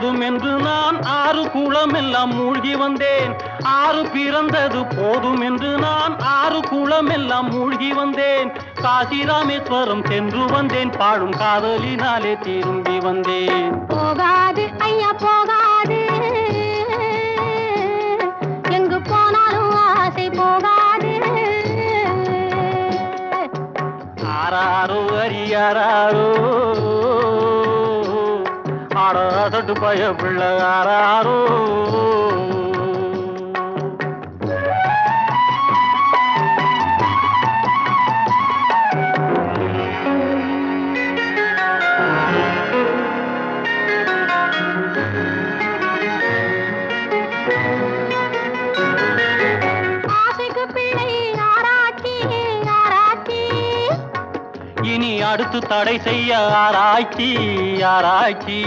போதும் என்று நான் 6 குளம் எல்லாம் மூழ்கி வந்தேன். 6 பிறந்தது போதும் என்று நான் 6 குளம் எல்லாம் மூழ்கி வந்தேன். காசி ராமேஸ்வரம் சென்று வந்தேன். பாடும் காதலினாலே திரும்பி வந்தேன். போகாது ஐயா போகாது, எங்கு போனாலும் ஆசை போகாது. ஆராரோ அரியாரோ ஆடாசட்டு பய பிள்ளை ஆராரோ. ஆசைக்கு பிள்ளை ஆராய்ச்சி ஆராய்ச்சி, இனி அடுத்து தடை செய்ய ஆராய்ச்சி ஆராய்ச்சி.